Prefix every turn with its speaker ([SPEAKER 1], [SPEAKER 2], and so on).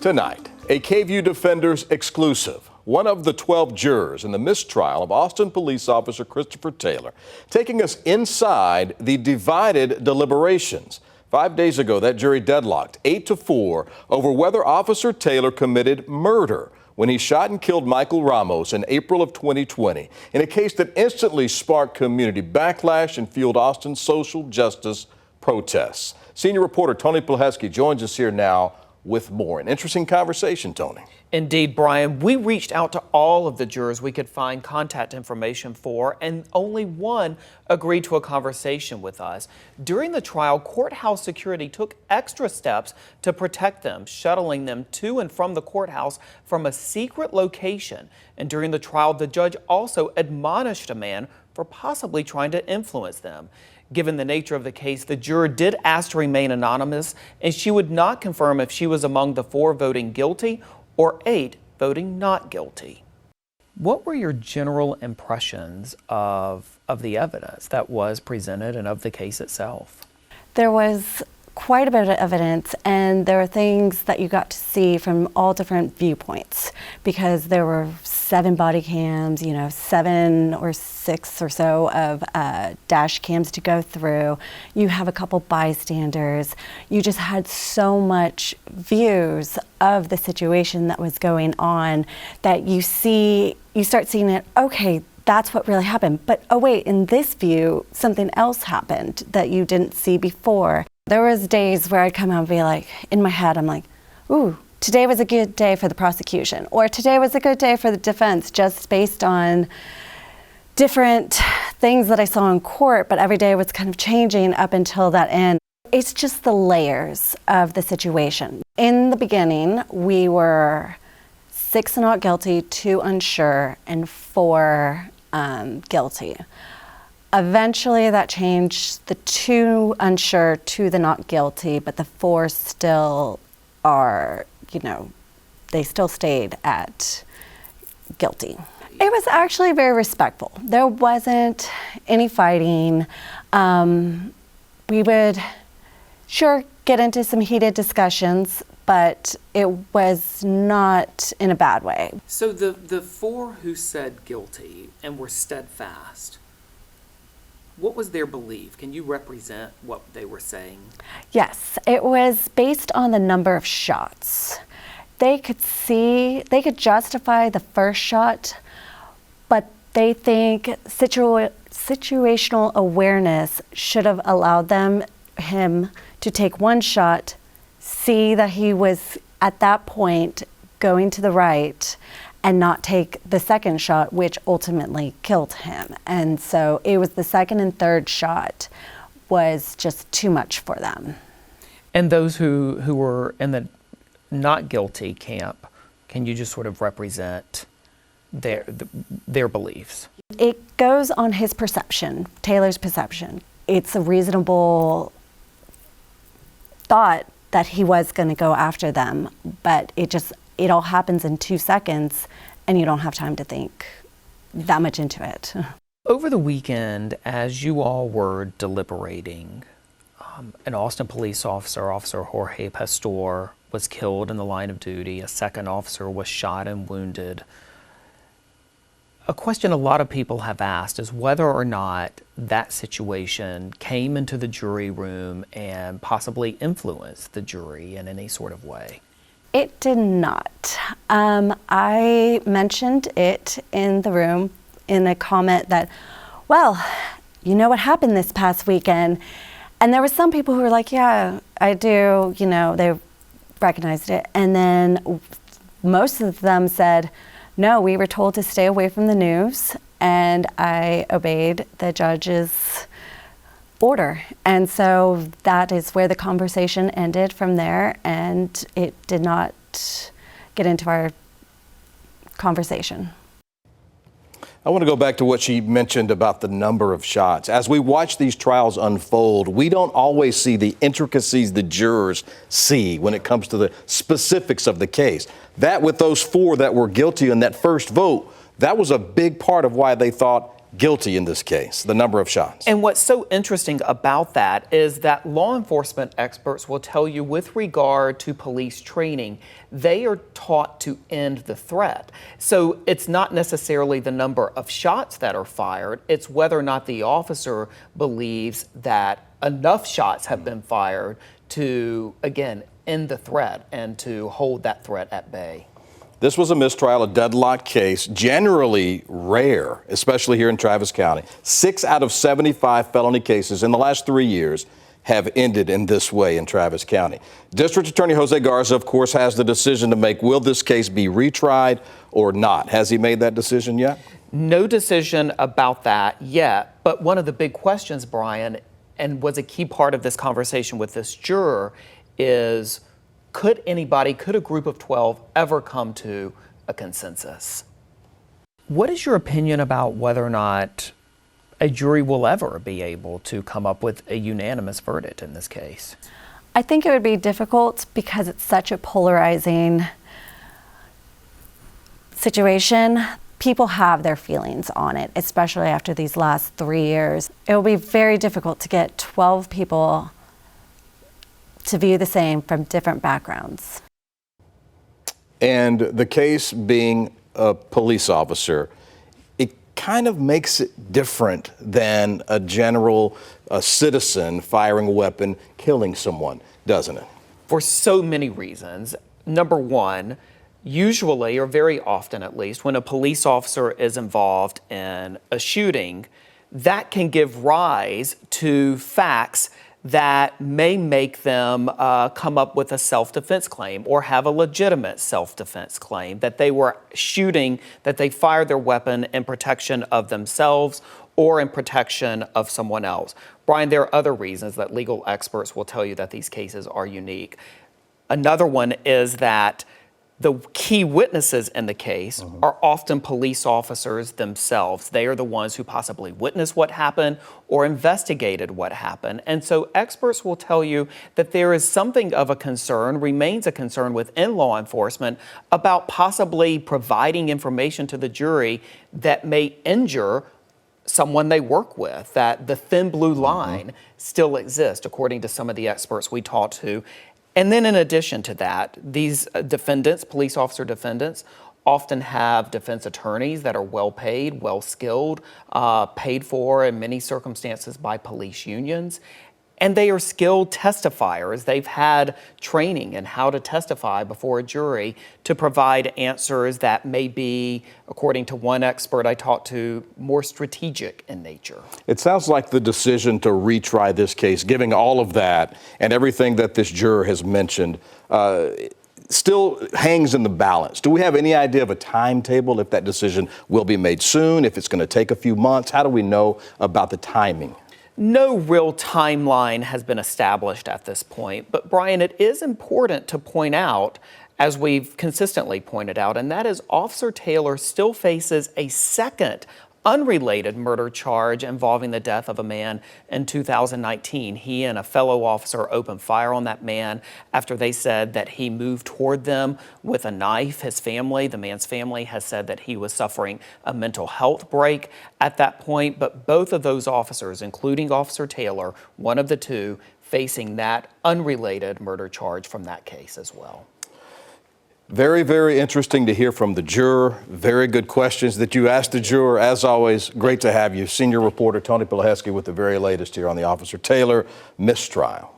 [SPEAKER 1] Tonight, a KVUE Defenders exclusive. One of the 12 jurors in the mistrial of Austin police officer Christopher Taylor, taking us inside the divided deliberations. 5 days ago, that jury deadlocked 8-4 over whether Officer Taylor committed murder when he shot and killed Michael Ramos in April of 2020, in a case that instantly sparked community backlash and fueled Austin's social justice protests. Senior reporter Tony Plahesky joins us here now with more. An interesting conversation, Tony.
[SPEAKER 2] Indeed, Brian. We reached out to all of the jurors we could find contact information for, and only one agreed to a conversation with us. During the trial, courthouse security took extra steps to protect them, shuttling them to and from the courthouse from a secret location. And during the trial, the judge also admonished a man for possibly trying to influence them. Given the nature of the case, the juror did ask to remain anonymous, and she would not confirm if she was among the 4 voting guilty or 8 voting not guilty. What were your general impressions of the evidence that was presented and of the case itself?
[SPEAKER 3] There was quite a bit of evidence, and there are things that you got to see from all different viewpoints, because there were 7 body cams, 7 or 6 or so of dash cams to go through. You have a couple bystanders. You just had so much views of the situation that was going on that you start seeing it, okay, that's what really happened. But oh wait, in this view, something else happened that you didn't see before. There was days where I'd come out and be like, in my head, I'm like, ooh, today was a good day for the prosecution, or today was a good day for the defense, just based on different things that I saw in court, but every day was kind of changing up until that end. It's just the layers of the situation. In the beginning, we were 6 not guilty, 2 unsure, and 4 guilty. Eventually that changed, the 2 unsure to the not guilty, but the 4 still are, they still stayed at guilty. It was actually very respectful. There wasn't any fighting. We would sure get into some heated discussions, but it was not in a bad way.
[SPEAKER 2] So the 4 who said guilty and were steadfast, what was their belief? Can you represent what they were saying? Yes,
[SPEAKER 3] it was based on the number of shots. They could justify the first shot, but they think situational awareness should have allowed him to take 1 shot, see that he was at that point going to the right, and not take the second shot, which ultimately killed him. And so it was the second and third shot was just too much for them.
[SPEAKER 2] And those who were in the not guilty camp, can you just sort of represent their beliefs?
[SPEAKER 3] It goes on his perception, Taylor's perception. It's a reasonable thought that he was going to go after them, but it all happens in 2 seconds, and you don't have time to think that much into it.
[SPEAKER 2] Over the weekend, as you all were deliberating, an Austin police officer, Officer Jorge Pastor, was killed in the line of duty. A second officer was shot and wounded. A question a lot of people have asked is whether or not that situation came into the jury room and possibly influenced the jury in any sort of way.
[SPEAKER 3] It did not. I mentioned it in the room in a comment that, well, you know what happened this past weekend? And there were some people who were like, yeah, I do, they recognized it. And then most of them said, no, we were told to stay away from the news, and I obeyed the judge's order. And so that is where the conversation ended from there, and it did not get into our conversation.
[SPEAKER 1] I want to go back to what she mentioned about the number of shots. As we watch these trials unfold, we don't always see the intricacies the jurors see when it comes to the specifics of the case. That with those 4 that were guilty in that first vote, that was a big part of why they thought guilty in this case, the number of shots.
[SPEAKER 2] And what's so interesting about that is that law enforcement experts will tell you with regard to police training, they are taught to end the threat. So it's not necessarily the number of shots that are fired, it's whether or not the officer believes that enough shots have been fired to, again, end the threat and to hold that threat at bay.
[SPEAKER 1] This was a mistrial, a deadlock case, generally rare, especially here in Travis County. 6 out of 75 felony cases in the last 3 years have ended in this way in Travis County. District Attorney Jose Garza, of course, has the decision to make. Will this case be retried or not? Has he made that decision yet?
[SPEAKER 2] No decision about that yet. But one of the big questions, Brian, and was a key part of this conversation with this juror, is could a group of 12 ever come to a consensus? What is your opinion about whether or not a jury will ever be able to come up with a unanimous verdict in this case?
[SPEAKER 3] I think it would be difficult because it's such a polarizing situation. People have their feelings on it, especially after these last 3 years. It will be very difficult to get 12 people to view the same from different backgrounds.
[SPEAKER 1] And the case being a police officer, it kind of makes it different than a general citizen firing a weapon, killing someone, doesn't it?
[SPEAKER 2] For so many reasons. Number one, usually, or very often at least, when a police officer is involved in a shooting, that can give rise to facts that may make them come up with a self-defense claim or have a legitimate self-defense claim that they were shooting, that they fired their weapon in protection of themselves or in protection of someone else. Brian, there are other reasons that legal experts will tell you that these cases are unique. Another one is that the key witnesses in the case are often police officers themselves. They are the ones who possibly witnessed what happened or investigated what happened. And so experts will tell you that there is something of a concern, remains a concern within law enforcement about possibly providing information to the jury that may injure someone they work with, that the thin blue line still exists, according to some of the experts we talked to. And then in addition to that, these defendants, police officer defendants, often have defense attorneys that are well paid, well skilled, paid for in many circumstances by police unions. And they are skilled testifiers. They've had training in how to testify before a jury to provide answers that may be, according to one expert I talked to, more strategic in nature.
[SPEAKER 1] It sounds like the decision to retry this case, giving all of that and everything that this juror has mentioned, still hangs in the balance. Do we have any idea of a timetable, if that decision will be made soon, if it's going to take a few months? How do we know about the timing?
[SPEAKER 2] No real timeline has been established at this point, but Brian, it is important to point out, as we've consistently pointed out, and that is Officer Taylor still faces a second unrelated murder charge involving the death of a man in 2019. He and a fellow officer opened fire on that man after they said that he moved toward them with a knife. His family, the man's family, has said that he was suffering a mental health break at that point. But both of those officers, including Officer Taylor, one of the two, facing that unrelated murder charge from that case as well.
[SPEAKER 1] Very, very interesting to hear from the juror. Very good questions that you asked the juror. As always, great to have you. Senior reporter Tony Pileheski with the very latest here on the Officer Taylor mistrial.